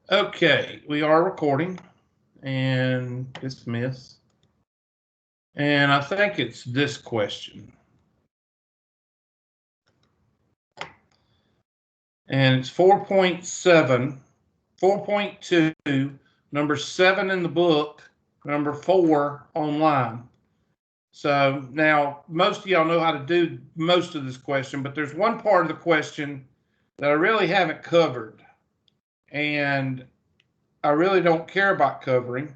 Okay, we are recording and dismiss. And I think it's this question. And it's 4.7, 4.2, number 7 in the book, number 4 online. So now most of y'all know how to do most of this question, but there's one part of the question that I really haven't covered. And I really don't care about covering,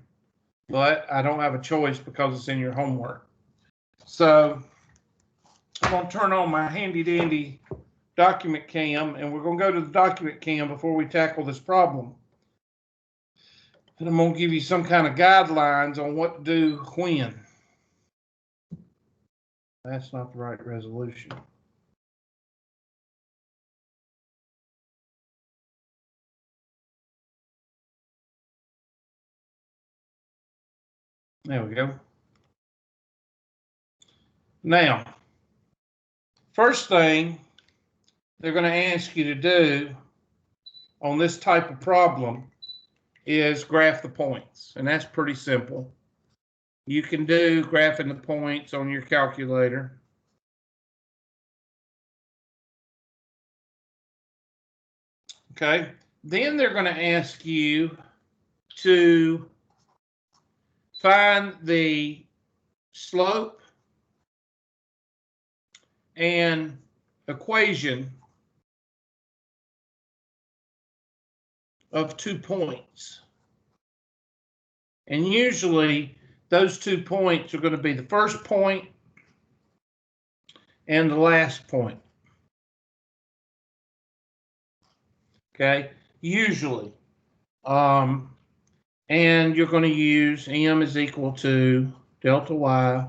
but I don't have a choice because it's in your homework. So I'm going to turn on my handy dandy document cam, and we're going to go to the document cam before we tackle this problem. And I'm going to give you some kind of guidelines on what to do when. That's not the right resolution. There we go. Now, first thing they're going to ask you to do on this type of problem is graph the points, and that's pretty simple. You can do graphing the points on your calculator. Okay, then they're going to ask you to find the slope and equation of 2 points. And usually those 2 points are going to be the first point and the last point. Okay, usually. And you're going to use m is equal to delta y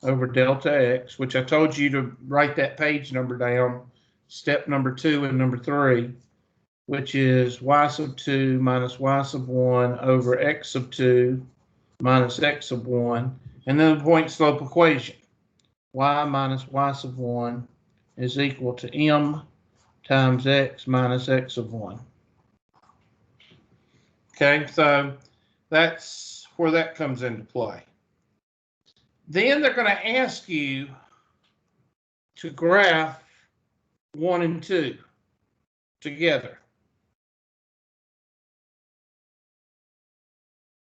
over delta x, which I told you to write that page number down, step number 2 and number 3, which is y sub 2 minus y sub 1 over x sub 2 minus x sub 1, and then the point slope equation. Y minus y sub 1 is equal to m times x minus x sub 1. Okay, so that's where that comes into play. Then they're going to ask you to graph 1 and 2 together.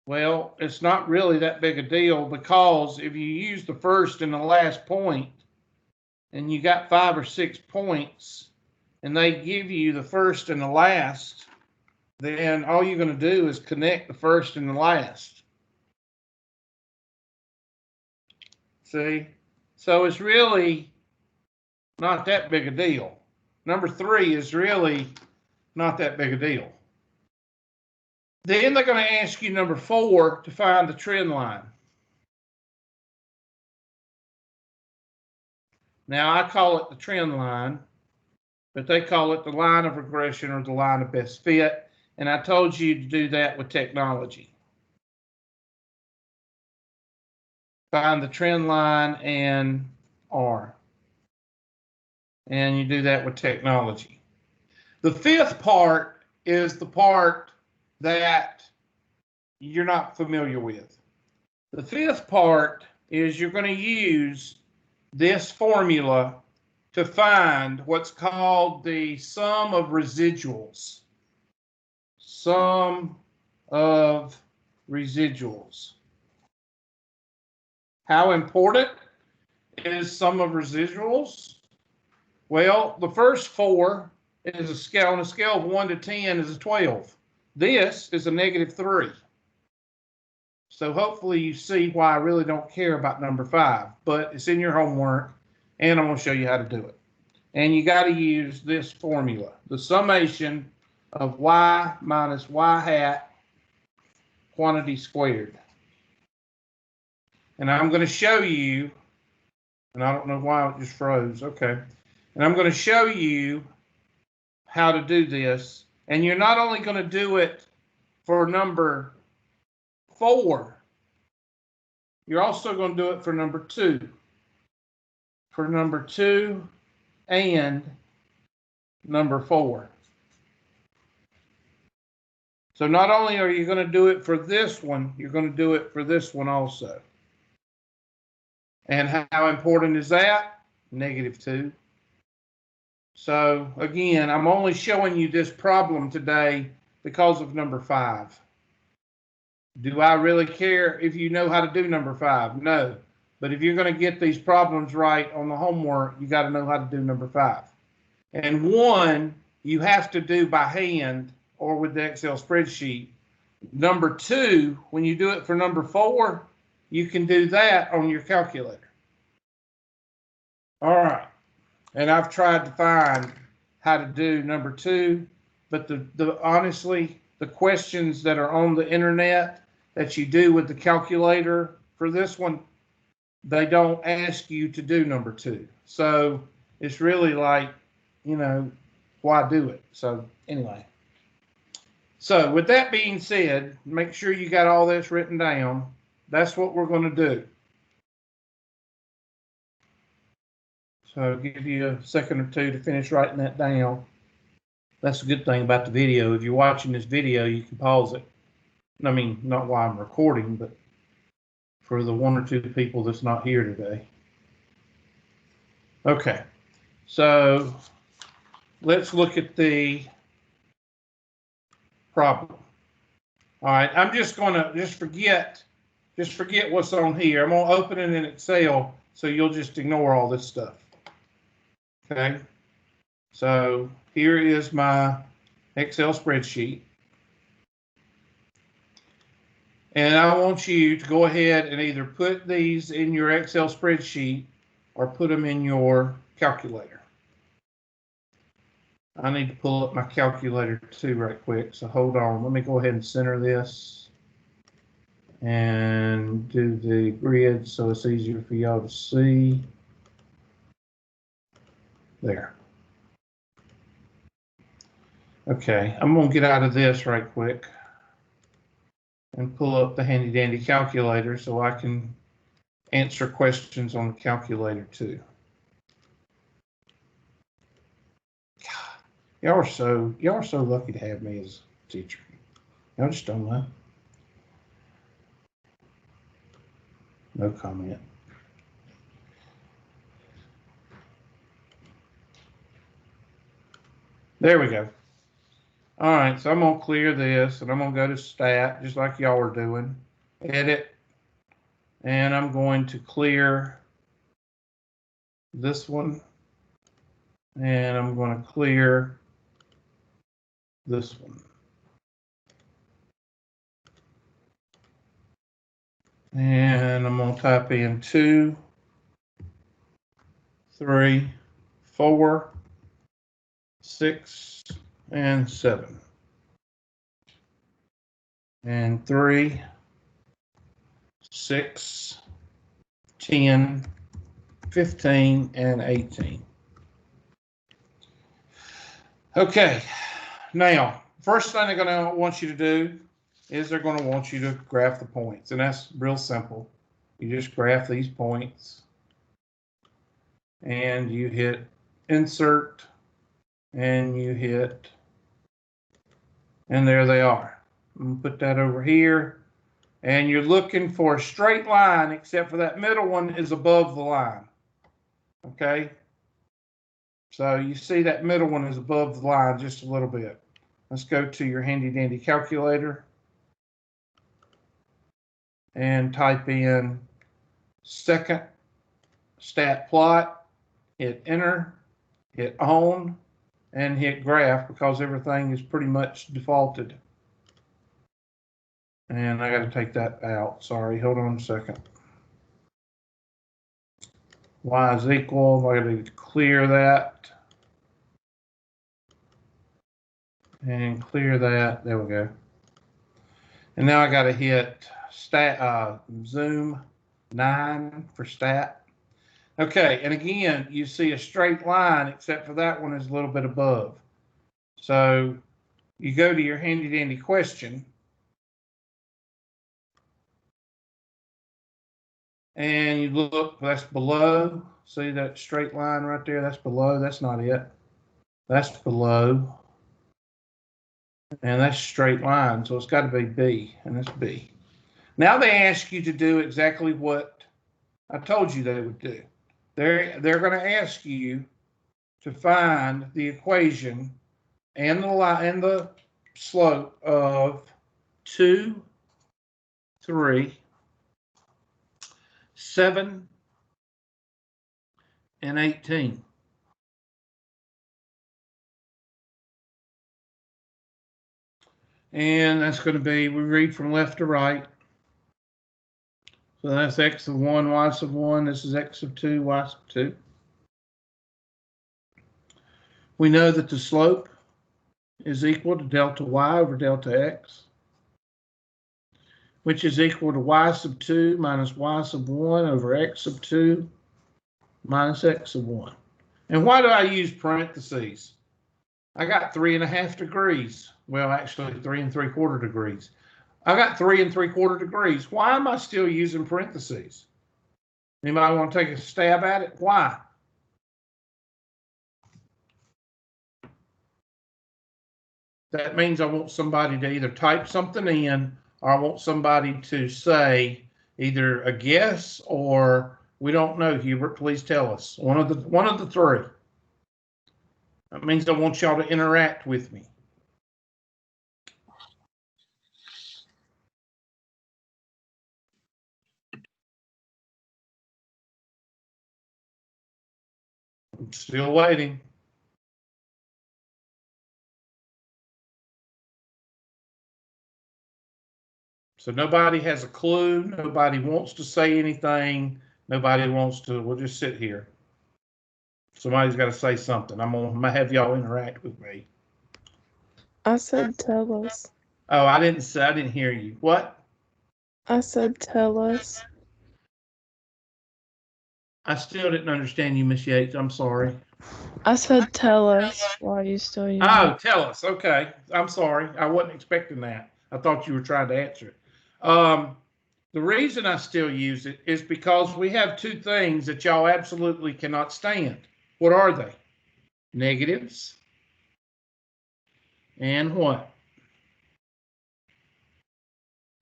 Well, it's not really that big a deal, because if you use the first and the last point and you got 5 or 6 points and they give you the first and the last, then all you're going to do is connect the first and the last. See? So it's really not that big a deal. Number 3 is really not that big a deal. Then they're going to ask you number 4 to find the trend line. Now I call it the trend line, but they call it the line of regression or the line of best fit. And I told you to do that with technology. Find the trend line and R. And you do that with technology. The 5th part is the part that you're not familiar with. The 5th part is you're going to use this formula to find what's called the sum of residuals. Sum of residuals. How important is sum of residuals? Well, the first 4 is a scale, on a scale of 1 to 10 is a 12. This is a -3. So hopefully you see why I really don't care about number 5, but it's in your homework and I'm going to show you how to do it. And you got to use this formula, the summation of y minus y hat quantity squared. And I'm going to show you, and I don't know why it just froze. Okay. And I'm going to show you how to do this. And you're not only going to do it for number 4, you're also going to do it for number 2. For number 2 and number 4. So not only are you going to do it for this one, you're going to do it for this one also. And how important is that? -2. So again, I'm only showing you this problem today because of number 5. Do I really care if you know how to do number 5? No. But if you're going to get these problems right on the homework, you got to know how to do number 5. And 1, you have to do by hand or with the Excel spreadsheet. Number 2, when you do it for number 4, you can do that on your calculator. All right. And I've tried to find how to do number 2, but honestly, the questions that are on the internet that you do with the calculator for this one, they don't ask you to do number 2. So it's really like, you know, why do it? So anyway. So with that being said, make sure you got all this written down. That's what we're going to do. So I'll give you a second or two to finish writing that down. That's a good thing about the video. If you're watching this video, you can pause it. I mean, not while I'm recording, but for the 1 or 2 people that's not here today. Okay, so let's look at the problem. All right, I'm just gonna forget what's on here. I'm gonna open it in Excel, so you'll just ignore all this stuff. Okay, so here is my Excel spreadsheet. And I want you to go ahead and either put these in your Excel spreadsheet or put them in your calculator. I need to pull up my calculator too right quick, so hold on. Let me go ahead and center this and do the grid so it's easier for y'all to see. There. Okay, I'm going to get out of this right quick and pull up the handy dandy calculator so I can answer questions on the calculator too. Y'all are so lucky to have me as a teacher. Y'all just don't know. No comment. There we go. All right, so I'm going to clear this, and I'm going to go to Stat, just like y'all are doing. Edit. And I'm going to clear this one. And I'm going to clear this one. And I'm going to type in 2, 3, 4, 6, and 7. And 3, 6, 10, 15, and 18. Okay, now, first thing they're going to want you to do is they're going to want you to graph the points, and that's real simple. You just graph these points, and you hit Insert, and you hit, and there they are. I'm going to put that over here, and you're looking for a straight line, except for that middle one is above the line. Okay? So you see that middle one is above the line just a little bit. Let's go to your handy dandy calculator and type in second stat plot, hit enter, hit on, and hit graph because everything is pretty much defaulted. And I got to take that out. Sorry, hold on a second. Y is equal. I got to clear that. And clear that. There we go. And now I got to hit stat zoom 9 for stat. Okay, and again, you see a straight line, except for that one is a little bit above. So you go to your handy dandy question. And you look, that's below. See that straight line right there? That's below. That's not it. That's below. And that's straight line, so it's got to be B, and it's B. Now they ask you to do exactly what I told you they would do. They're going to ask you to find the equation and the slope of 2, 3, 7, and 18. And that's going to be, we read from left to right. So that's x of 1, y sub 1. This is x of 2, y sub 2. We know that the slope is equal to delta y over delta x, which is equal to y sub 2 minus y sub 1 over x sub 2 minus x sub 1. And why do I use parentheses? I got 3.5 degrees. Well, actually 3 3/4 degrees. I got 3 3/4 degrees. Why am I still using parentheses? Anybody want to take a stab at it? Why? That means I want somebody to either type something in, or I want somebody to say either a guess or we don't know. Hubert, please tell us. One of the three. That means I want y'all to interact with me. I'm still waiting. So nobody has a clue. Nobody wants to say anything. Nobody wants to. We'll just sit here. Somebody's got to say something. I'm gonna have y'all interact with me. I said tell us. Oh, I didn't hear you. What? I said tell us. I still didn't understand you, Miss Yates. I'm sorry. I said tell us. Why are you still using Oh, tell us. Okay. I'm sorry. I wasn't expecting that. I thought you were trying to answer it. The reason I still use it is because we have two things that y'all absolutely cannot stand. What are they? Negatives and what?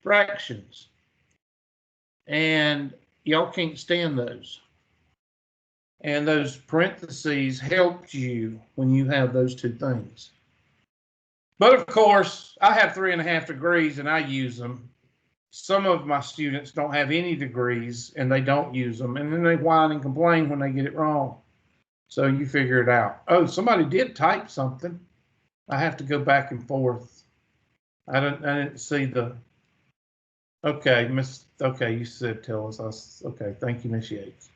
Fractions. And y'all can't stand those. And those parentheses helped you when you have those two things. But of course, I have 3.5 degrees and I use them. Some of my students don't have any degrees and they don't use them. And then they whine and complain when they get it wrong. So you figure it out. Oh, somebody did type something. I have to go back and forth. I didn't see the. Okay, Okay, you said tell us. Okay, thank you, Miss Yates.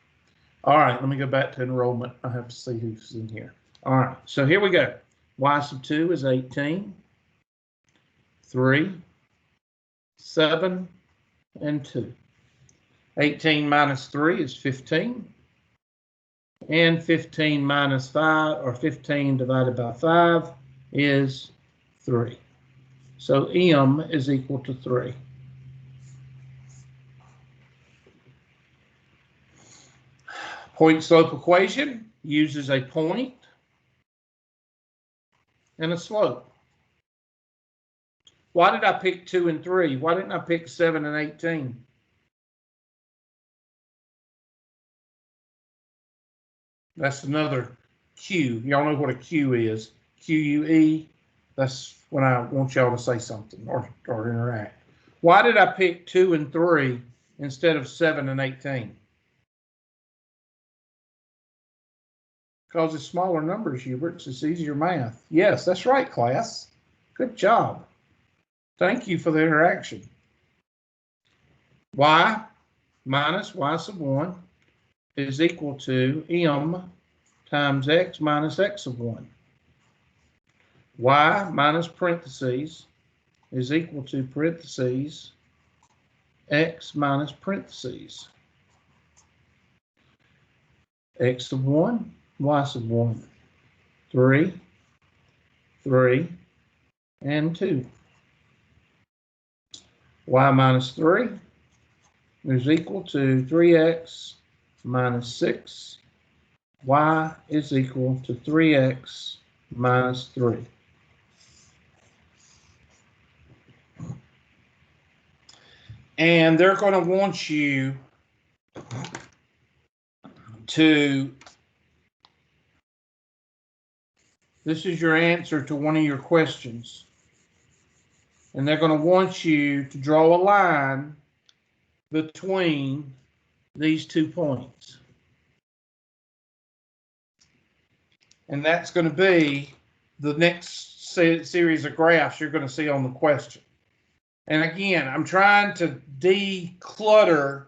All right, let me go back to enrollment. I have to see who's in here. All right, so here we go. Y sub 2 is 18, 3, 7, and 2. 18 minus 3 is 15. And 15 minus 5, or 15 divided by 5, is 3. So M is equal to 3. Point slope equation uses a point and a slope. Why did I pick 2 and 3? Why didn't I pick 7 and 18? That's another Q. Y'all know what a Q is. QUE. That's when I want y'all to say something or interact. Why did I pick 2 and 3 instead of 7 and 18? Because it's smaller numbers, Hubert. It's easier math. Yes, that's right, class. Good job. Thank you for the interaction. Y minus y sub 1 is equal to M times x minus x sub 1. Y minus parentheses is equal to parentheses x minus parentheses. X sub 1, y sub 1. 3, 3, and 2. Y minus 3 is equal to 3x minus 6. Y is equal to 3x minus 3. And they're going to want you to, this is your answer to one of your questions. And they're going to want you to draw a line between these 2 points. And that's going to be the next series of graphs you're going to see on the question. And again, I'm trying to declutter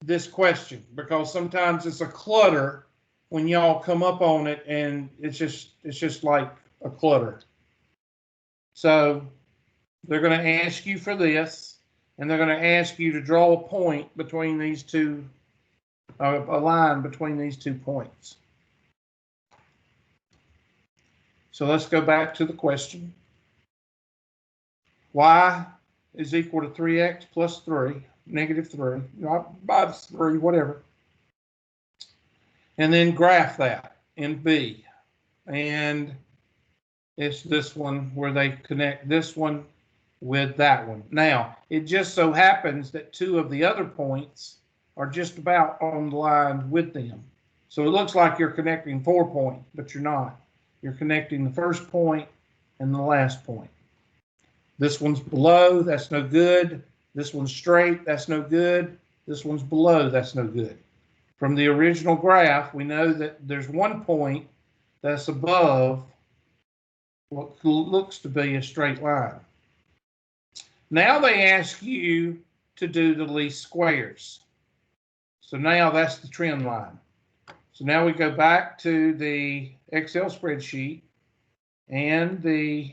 this question because sometimes it's a clutter when y'all come up on it, and it's just like a clutter. So they're going to ask you for this, and they're going to ask you to draw a point between these two, a line between these 2 points. So let's go back to the question. Y is equal to 3x plus 3, negative 3, minus 3, whatever. And then graph that in B. And it's this one where they connect this one with that one. Now, it just so happens that 2 of the other points are just about on the line with them. So it looks like you're connecting 4 points, but you're not. You're connecting the first point and the last point. This one's below, that's no good. This one's straight, that's no good. This one's below, that's no good. From the original graph, we know that there's 1 point that's above what looks to be a straight line. Now they ask you to do the least squares. So now that's the trend line. So now we go back to the Excel spreadsheet and the,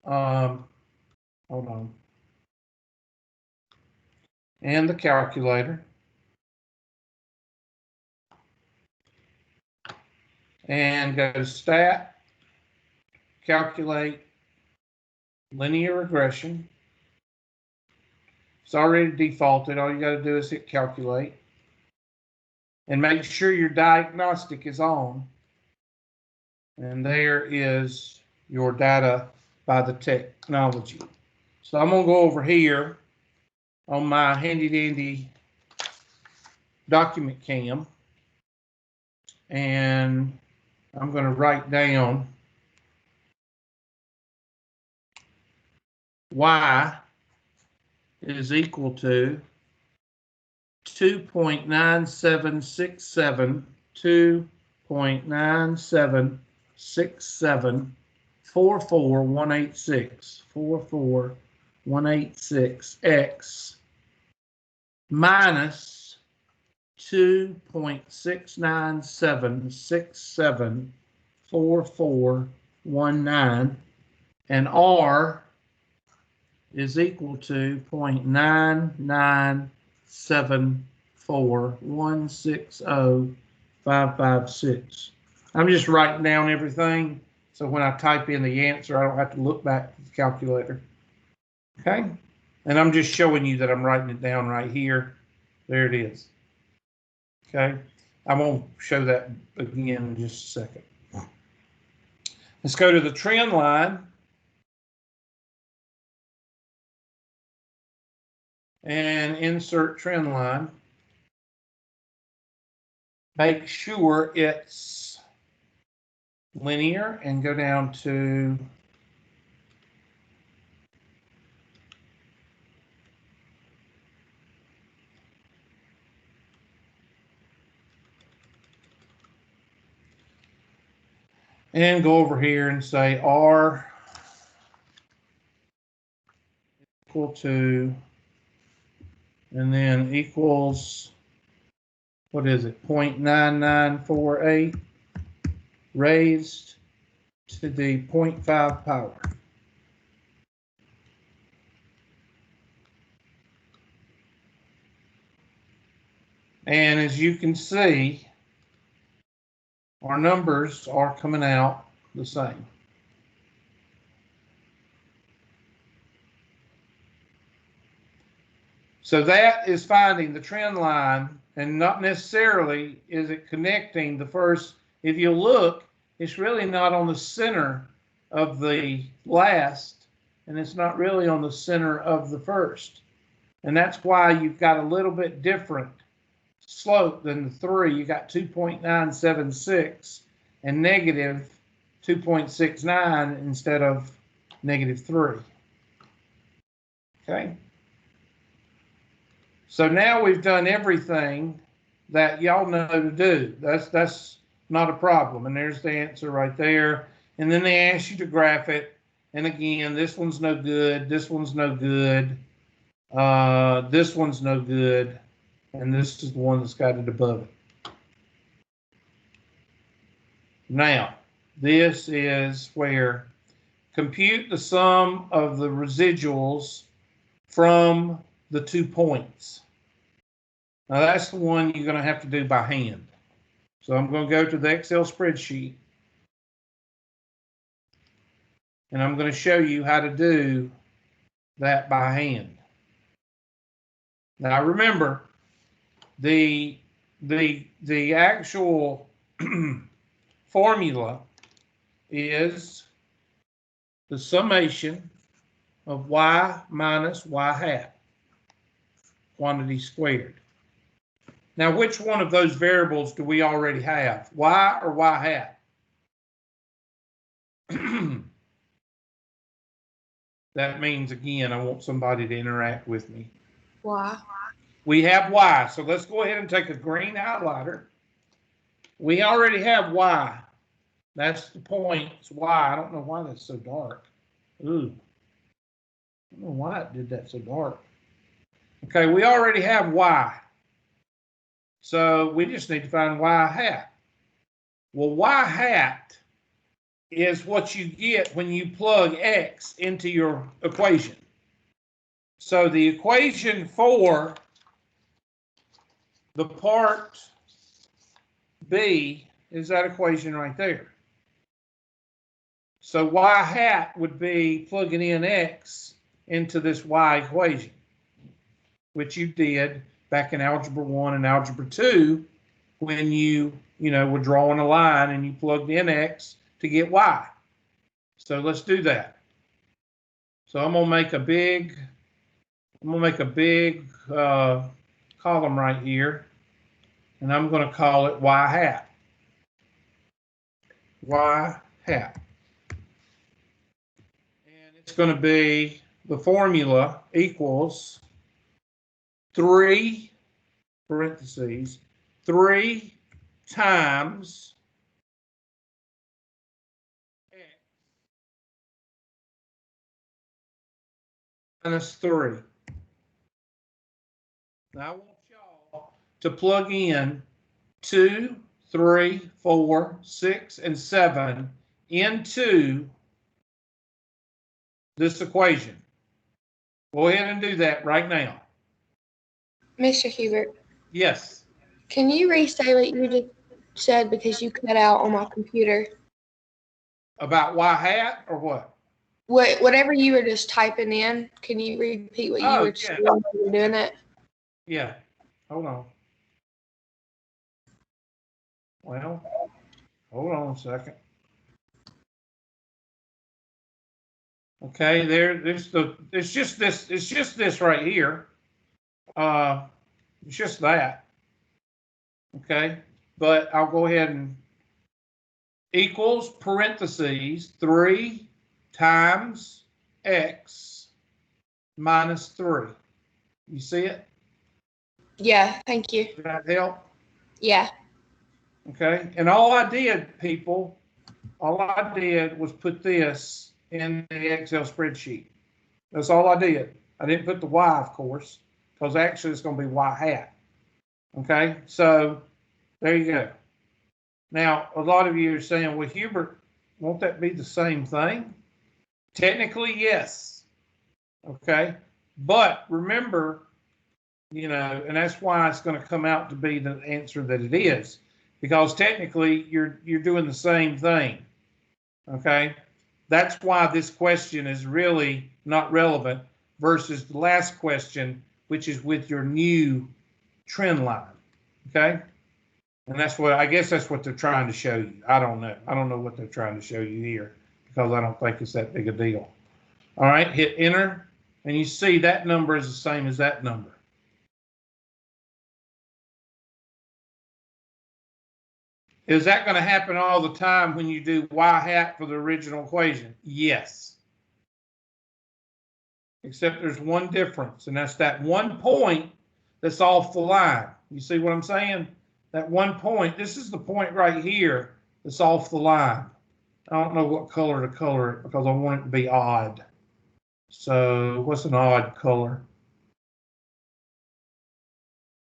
hold on, and the calculator. And go to Stat, Calculate, Linear Regression. It's already defaulted. All you got to do is hit Calculate. And make sure your diagnostic is on. And there is your data by the technology. So I'm going to go over here on my handy dandy document cam. And I'm going to write down Y is equal to 2.9767, 2.9767, 44186, 44186x minus 2.69767, 4419, and R is equal to 0.9974160,556. I'm just writing down everything, so when I type in the answer, I don't have to look back to the calculator. Okay? And I'm just showing you that I'm writing it down right here. There it is. Okay? I won't show that again in just a second. Let's go to the trend line. And insert trend line. Make sure it's linear and go down to and go over here and say R equal to, and then equals, what is it, 0.9948 raised to the 0.5 power. And as you can see, our numbers are coming out the same. So that is finding the trend line, and not necessarily is it connecting the first. If you look, it's really not on the center of the last, and it's not really on the center of the first. And that's why you've got a little bit different slope than the 3. You got 2.976 and negative 2.69 instead of negative 3. Okay. So now we've done everything that y'all know to do. That's not a problem. And there's the answer right there. And then they ask you to graph it. And again, this one's no good. This one's no good. This one's no good. And this is the one that's got it above it. Now, this is where compute the sum of the residuals from the 2 points. Now, that's the one you're going to have to do by hand. So I'm going to go to the Excel spreadsheet. And I'm going to show you how to do that by hand. Now, remember, the actual formula is the summation of y minus y hat, quantity squared. Now, which one of those variables do we already have, y or y hat? That means, again, I want somebody to interact with me. Y. We have y, so let's go ahead and take a green highlighter. We already have y. That's the point. It's y. I don't know why that's so dark. Ooh. I don't know why it did that so dark. Okay, we already have y. So we just need to find y hat. Well, y hat is what you get when you plug x into your equation. So the equation for the part B is that equation right there. So y hat would be plugging in x into this y equation, which you did back in Algebra 1 and Algebra 2 when you were drawing a line and you plugged in x to get y. So let's do that. So I'm gonna make a big column right here, and I'm gonna call it y hat. Y hat. And it's gonna be the formula equals 3 parentheses 3 times x minus 3. Now I want y'all to plug in 2, 3, 4, 6, and 7 into this equation. Go ahead and do that right now. Mr. Hubert, Yes. can you restate what you just said because you cut out on my computer? About y hat or what? Whatever you were just typing in, can you repeat what you were saying when you were doing that? Yeah. Hold on. Well, hold on a second. Okay, it's just this right here. It's just that. Okay, but I'll go ahead and equals parentheses 3 times x minus 3. You see it? Yeah, thank you. Did that help? Yeah. Okay, and all I did was put this in the Excel spreadsheet. That's all I did. I didn't put the y, of course, because actually it's going to be y hat. Okay, so there you go. Now, a lot of you are saying, well, Hubert, won't that be the same thing? Technically, yes. Okay, but remember, and that's why it's going to come out to be the answer that it is, because technically you're doing the same thing. Okay, that's why this question is really not relevant versus the last question, which is with your new trend line. Okay, and I guess that's what they're trying to show you. I don't know. I don't know what they're trying to show you here because I don't think it's that big a deal. All right, hit enter. And you see that number is the same as that number. Is that going to happen all the time when you do y hat for the original equation? Yes. Except there's one difference, and that's that one point that's off the line. You see what I'm saying? That one point, this is the point right here that's off the line. I don't know what color to color it because I want it to be odd. So what's an odd color?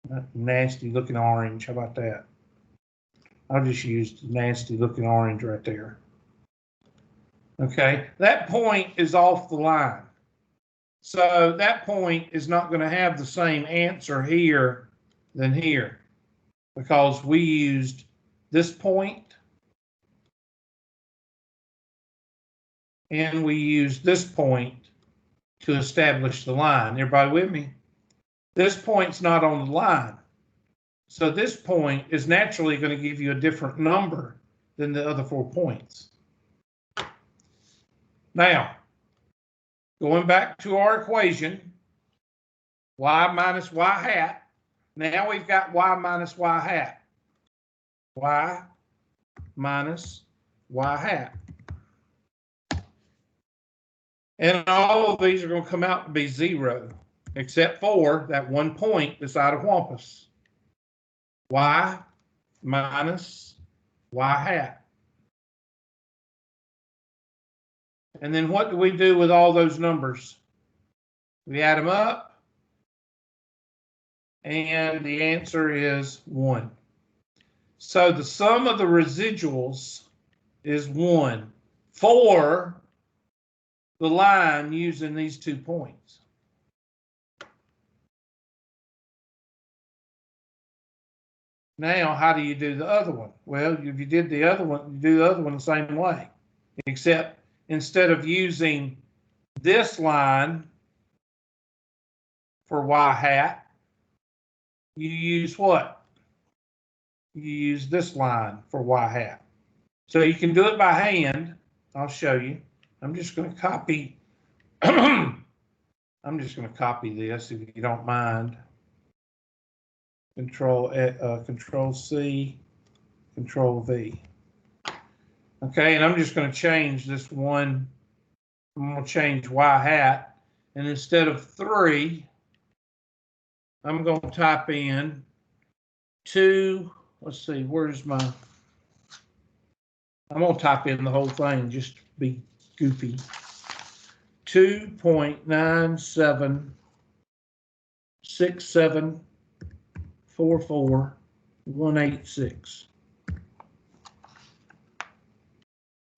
That nasty looking orange. How about that? I'll just use the nasty looking orange right there. Okay, that point is off the line. So that point is not going to have the same answer here than here because we used this point and we used this point to establish the line. Everybody with me? This point's not on the line. So this point is naturally going to give you a different number than the other 4 points. Now, going back to our equation, y minus y hat. Now we've got y minus y hat. Y minus y hat. And all of these are going to come out to be 0, except for that one point that's out of wampus. Y minus y hat. And then what do we do with all those numbers? We add them up, and the answer is 1. So the sum of the residuals is 1 for the line using these 2 points. Now, how do you do the other one? Well, if you did the other one, you do the other one the same way, except instead of using this line for y hat, you use what? You use this line for y hat. So you can do it by hand. I'll show you. I'm just going to copy. I'm just going to copy this if you don't mind. Control C, Control V. Okay, and I'm just going to change this one. I'm going to change y hat, and instead of 3, I'm going to type in 2. Let's see, where's my? I'm going to type in the whole thing just to be goofy. 2.976744186.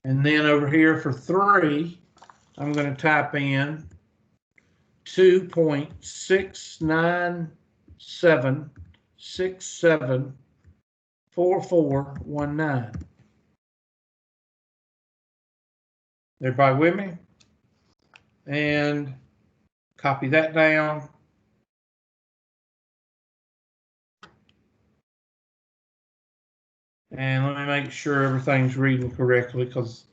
And then over here for 3, I'm going to type in 2.697674419. Everybody with me? And copy that down. And let me make sure everything's reading correctly because,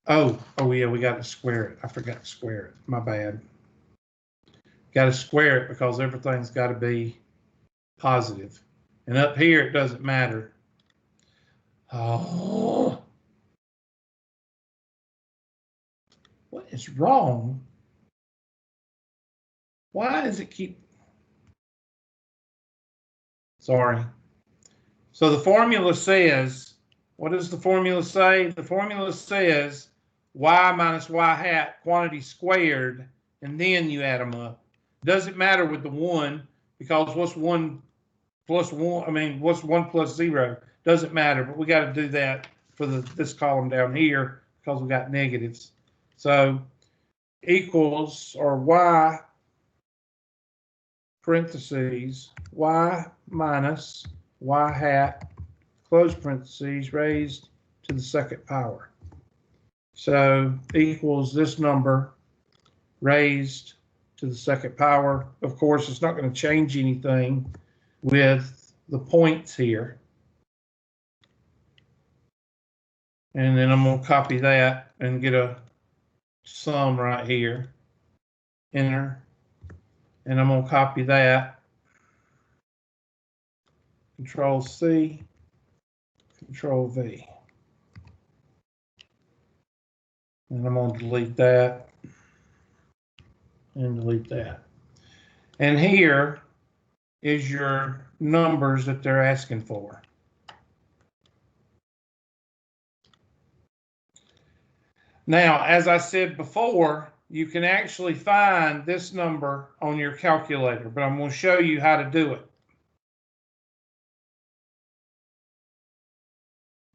oh yeah, we got to square it. I forgot to square it. My bad. Got to square it because everything's got to be positive. And up here, it doesn't matter. Oh. What is wrong? Why does it keep? Sorry. So the formula says, what does the formula say? The formula says y minus y hat quantity squared, and then you add them up. Doesn't matter with the 1 because what's 1 plus 1? I mean, what's 1 plus 0? Doesn't matter, but we got to do that for this column down here because we got negatives. So equals, or y parentheses y minus y hat, close parentheses, raised to the 2nd power. So equals this number raised to the 2nd power. Of course, it's not going to change anything with the points here. And then I'm going to copy that and get a sum right here. enter, and I'm going to copy that. Control C, Control V. And I'm going to delete that and delete that. And here is your numbers that they're asking for. Now, as I said before, you can actually find this number on your calculator, but I'm going to show you how to do it.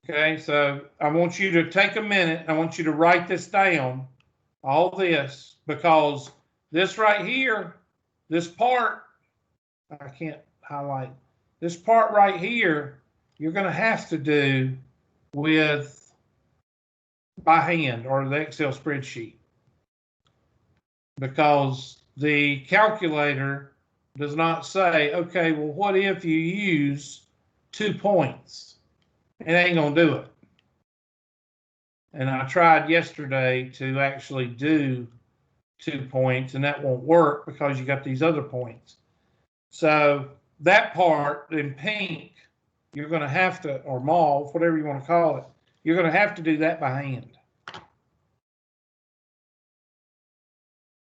Okay, so I want you to take a minute. I want you to write this down, all this, because this right here, this part, I can't highlight, this part right here, you're going to have to do with by hand or the Excel spreadsheet, because the calculator does not say, okay, well, what if you use 2 points? It ain't going to do it. And I tried yesterday to actually do 2 points, and that won't work because you got these other points. So that part in pink, you're going to have to, or mauve, whatever you want to call it, you're going to have to do that by hand.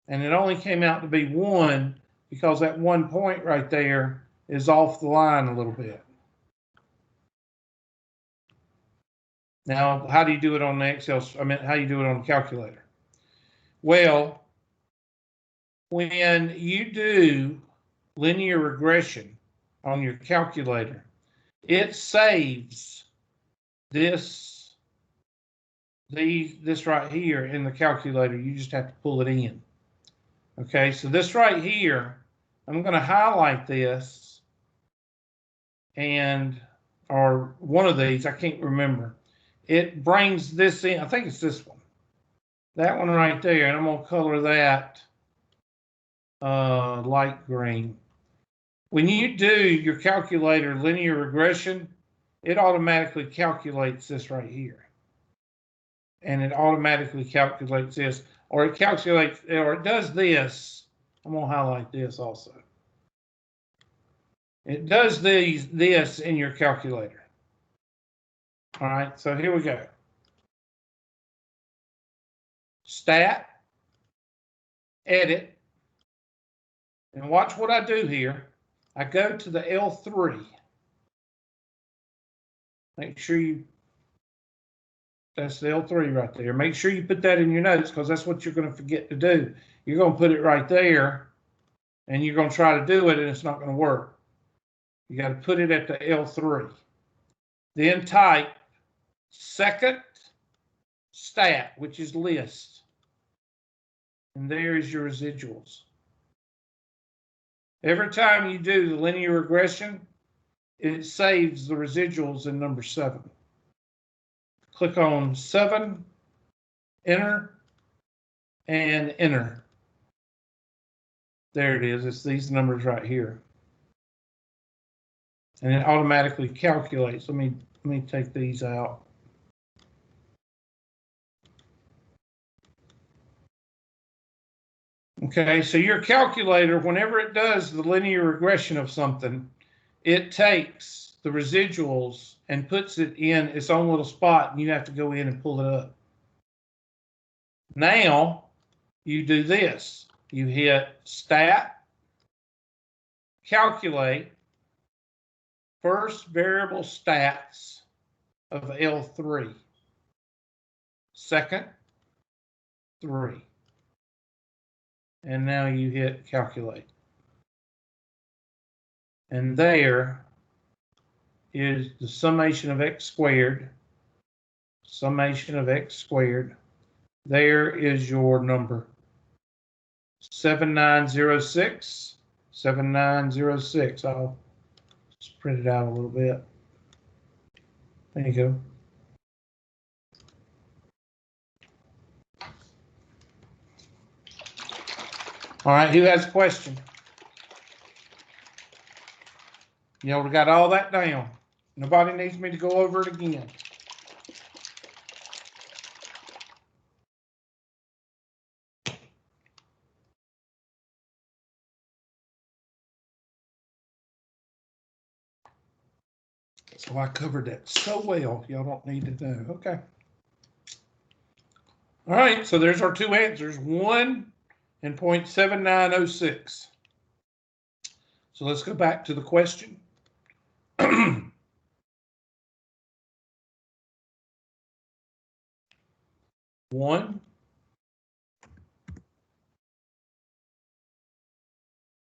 And it only came out to be 1 because that 1 point right there is off the line a little bit. Now, how do you do it on the Excel? I mean, how do you do it on the calculator? Well, when you do linear regression on your calculator, it saves this right here in the calculator. You just have to pull it in. Okay, so this right here, I'm going to highlight this, and or one of these, I can't remember. It brings this in. I think it's this one. That one right there, and I'm going to color that light green. When you do your calculator linear regression, it automatically calculates this right here. And it automatically calculates this, or it calculates, or it does this. I'm going to highlight this also. It does this in your calculator. All right, so here we go. Stat, edit, and watch what I do here. I go to the L3. Make sure that's the L3 right there. Make sure you put that in your notes because that's what you're going to forget to do. You're going to put it right there, and you're going to try to do it, and it's not going to work. You got to put it at the L3. Then type second stat, which is list. And there is your residuals. Every time you do the linear regression, it saves the residuals in number 7. Click on 7, enter, and enter. There it is. It's these numbers right here. And it automatically calculates. Let me take these out. Okay, so your calculator, whenever it does the linear regression of something, it takes the residuals and puts it in its own little spot, and you have to go in and pull it up. Now, you do this. You hit Stat, Calculate, First Variable Stats of L3, Second, 3. And now you hit Calculate. And there is the summation of x squared. Summation of x squared. There is your number. 7906. 7906. I'll just print it out a little bit. There you go. All right, who has a question? You know, we got all that down. Nobody needs me to go over it again. So I covered that so well, y'all don't need to know. Okay. All right, so there's our two answers, 1 and 0.7906. So let's go back to the question. 1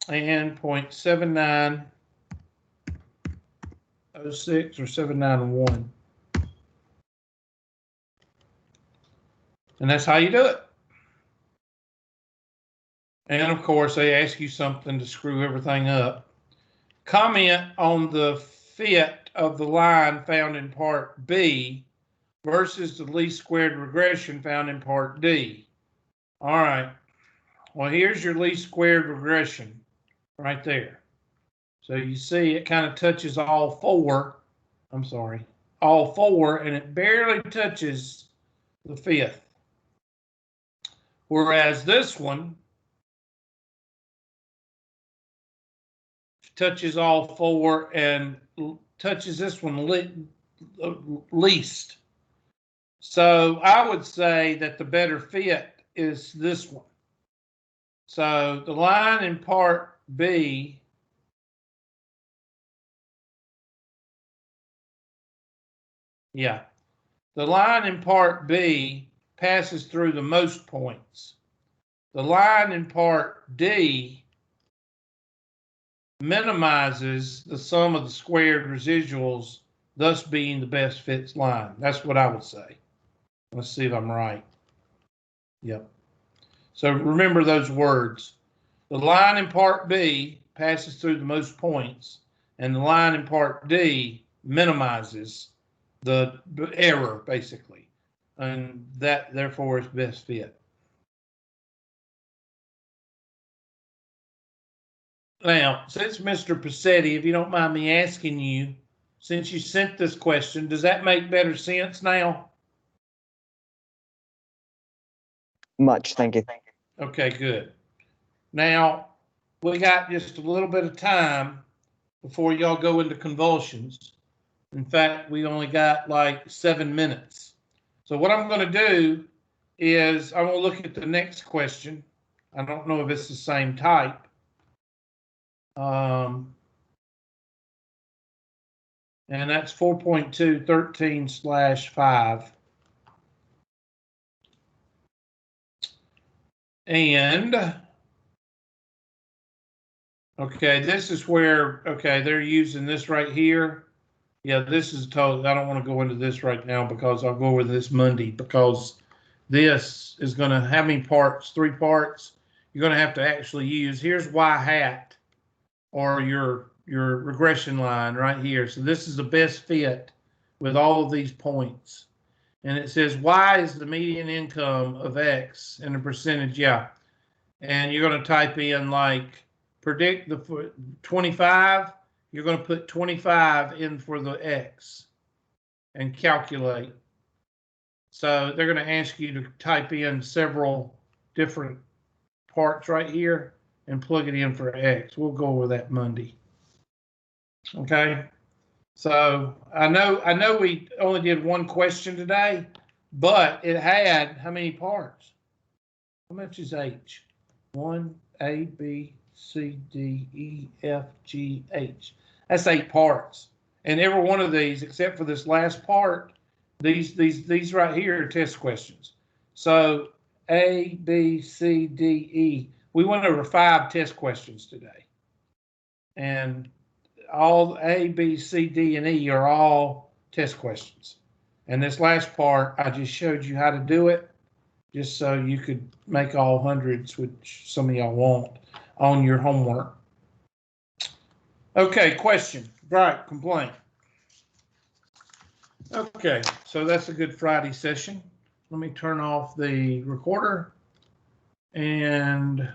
and 0.7906 or 791. And that's how you do it. And of course, they ask you something to screw everything up. Comment on the fit of the line found in part B versus the least squared regression found in part D. All right. Well, here's your least squared regression right there. So you see it kind of touches all four, and it barely touches the fifth. Whereas this one touches all four and touches this one least. So I would say that the better fit is this one. So the line in part B the line in part B passes through the most points. The line in part D minimizes the sum of the squared residuals, thus being the best fits line. That's what I would say. Let's see if I'm right. Yep. So remember those words. The line in part B passes through the most points, and the line in part D minimizes the error, basically. And that, therefore, is best fit. Now, since Mr. Passetti, if you don't mind me asking you, since you sent this question, does that make better sense now? Much, thank you. Okay, good. Now, we got just a little bit of time before y'all go into convulsions. In fact, we only got like 7 minutes. So what I'm going to do is I'm going to look at the next question. I don't know if it's the same type. And that's 4.2, 13/5. And, okay, this is where, okay, they're using this right here. Yeah, this is totally, I don't want to go into this right now because I'll go over this Monday, because this is going to, how many parts? 3 parts. You're going to have to actually use, here's Y hat, or your regression line right here. So this is the best fit with all of these points. And it says Y is the median income of X and the percentage, yeah. And you're going to type in like predict the 25. You're going to put 25 in for the X and calculate. So they're going to ask you to type in several different parts right here and plug it in for X. We'll go over that Monday. Okay. So I know we only did one question today, but it had how many parts? How much is H? 1, A, B, C, D, E, F, G, H. That's 8 parts. And every one of these, except for this last part, these right here are test questions. So A, B, C, D, E. We went over 5 test questions today. And all A, B, C, D, and E are all test questions. And this last part, I just showed you how to do it, just so you could make all hundreds, which some of y'all won't, on your homework. Okay, question. Right, complaint. Okay, so that's a good Friday session. Let me turn off the recorder and